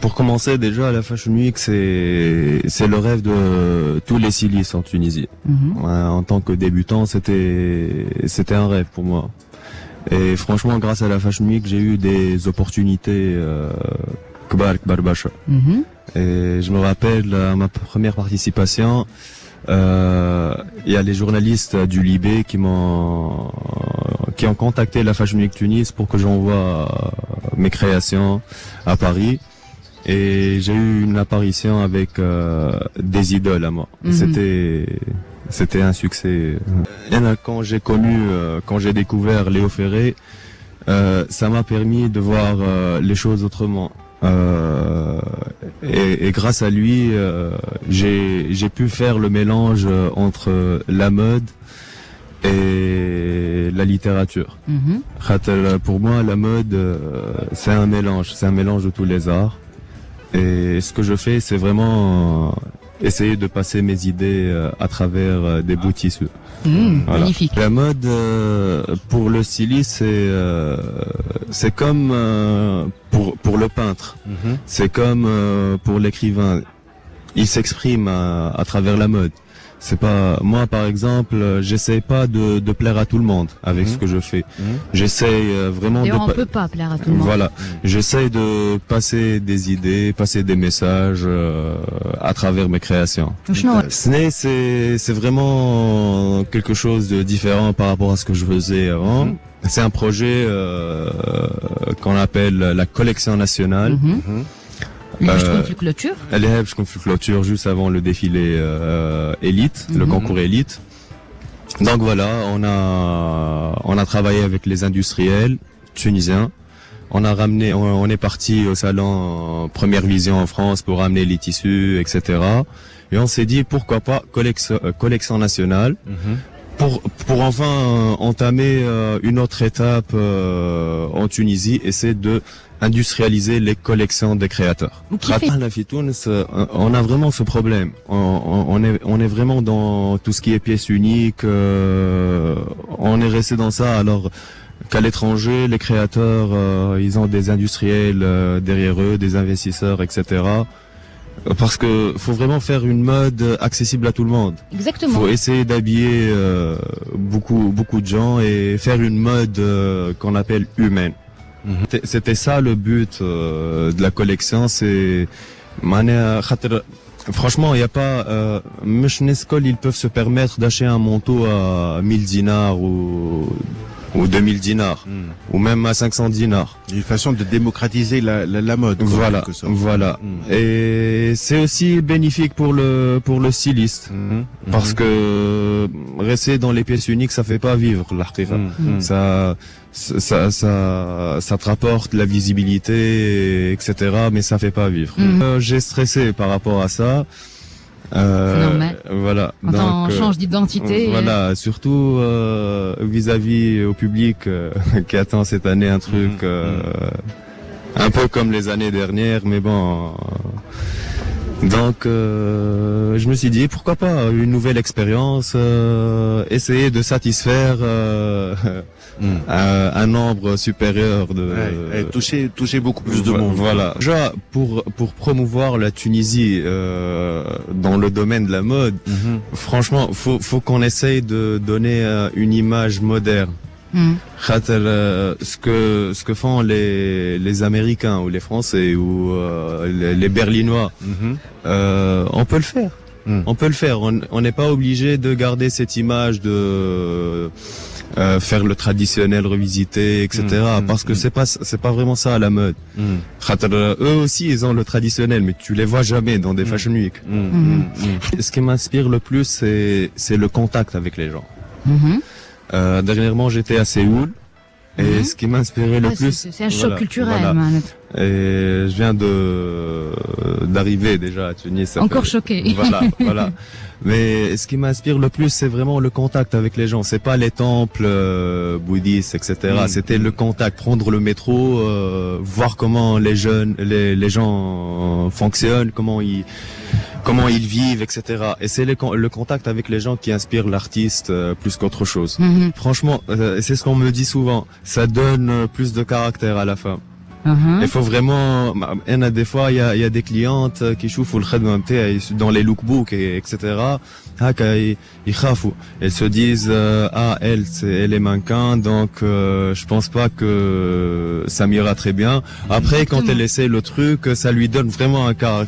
Pour commencer, déjà, la Fashion Week, c'est le rêve de tous les stylistes en Tunisie. En tant que débutant, c'était un rêve pour moi. Et franchement, grâce à la Fashion Week, j'ai eu des opportunités kbar basha. Et je me rappelle à ma première participation, il y a les journalistes du Libé qui ont contacté la Fashion Week Tunis pour que j'envoie mes créations à Paris. Et j'ai eu une apparition avec des idoles à moi. C'était un succès. Et là, quand j'ai découvert Léo Ferré, ça m'a permis de voir les choses autrement. Et grâce à lui, j'ai pu faire le mélange entre la mode et la littérature. Pour moi, la mode, c'est un mélange de tous les arts. Et ce que je fais, c'est vraiment essayer de passer mes idées à travers des bouts de tissu. Voilà. Magnifique. La mode, pour le styliste, c'est comme pour le peintre. C'est comme pour l'écrivain. Il s'exprime à travers la mode. C'est pas moi, par exemple, j'essaie pas de plaire à tout le monde avec ce que je fais. J'essaie vraiment et on peut pas plaire à tout le monde. Voilà, j'essaie de passer des idées, passer des messages à travers mes créations. Sné, c'est vraiment quelque chose de différent par rapport à ce que je faisais avant. C'est un projet qu'on appelle la collection nationale. Clôture. Elle est clôture juste avant le défilé élite, le concours élite. Donc voilà, on a travaillé avec les industriels tunisiens. On est parti au salon Première Vision en France pour ramener les tissus, etc. Et on s'est dit pourquoi pas collection nationale. Pour enfin entamer une autre étape en Tunisie, et c'est de industrialiser les collections des créateurs. On a vraiment ce problème. On est vraiment dans tout ce qui est pièces uniques. On est resté dans ça, alors qu'à l'étranger, les créateurs, ils ont des industriels derrière eux, des investisseurs, etc. Parce que faut vraiment faire une mode accessible à tout le monde. Exactement. Faut essayer d'habiller beaucoup de gens et faire une mode qu'on appelle humaine. C'était ça le but de la collection. C'est franchement, il y a pas ils peuvent se permettre d'acheter un manteau à 1000 dinars ou 2000 dinars, ou même à 500 dinars. Une façon de démocratiser la mode. Voilà. Et c'est aussi bénéfique pour le styliste, parce que rester dans les pièces uniques, ça fait pas vivre l'article. Ça te rapporte la visibilité, etc. Mais ça fait pas vivre. J'ai stressé par rapport à ça. C'est normal. Voilà. Quand on change d'identité. Voilà, surtout vis-à-vis au public qui attend cette année un truc un peu comme les années dernières, mais bon. Donc, je me suis dit pourquoi pas une nouvelle expérience, essayer de satisfaire un nombre supérieur de toucher beaucoup plus de monde. Voilà. Déjà pour promouvoir la Tunisie dans le domaine de la mode, franchement, faut qu'on essaye de donner une image moderne. Ce que font les Américains ou les Français ou les Berlinois, on peut le faire. On peut le faire. On n'est pas obligé de garder cette image de faire le traditionnel revisité, etc. Parce que c'est pas vraiment ça la mode. Eux aussi ils ont le traditionnel, mais tu les vois jamais dans des fashion week. Ce qui m'inspire le plus, c'est le contact avec les gens. Dernièrement, j'étais à Séoul. Et ce qui m'inspirait le plus, c'est un choc culturel. Et je viens d'arriver déjà à Tunis. Encore choqué. Voilà. Mais ce qui m'inspire le plus, c'est vraiment le contact avec les gens. C'est pas les temples bouddhistes, etc. C'était le contact, prendre le métro, voir comment les gens fonctionnent, comment ils vivent, etc. Et c'est le contact avec les gens qui inspire l'artiste plus qu'autre chose. Franchement, c'est ce qu'on me dit souvent. Ça donne plus de caractère à la fin. Il faut vraiment, des fois il y a des clientes qui chauffent le khadma nta'i dans les lookbooks etc. Ils khafou. Elles se disent elle est mannequin, donc je pense pas que ça m'ira très bien. Après quand elle essaie le truc, ça lui donne vraiment un caractère.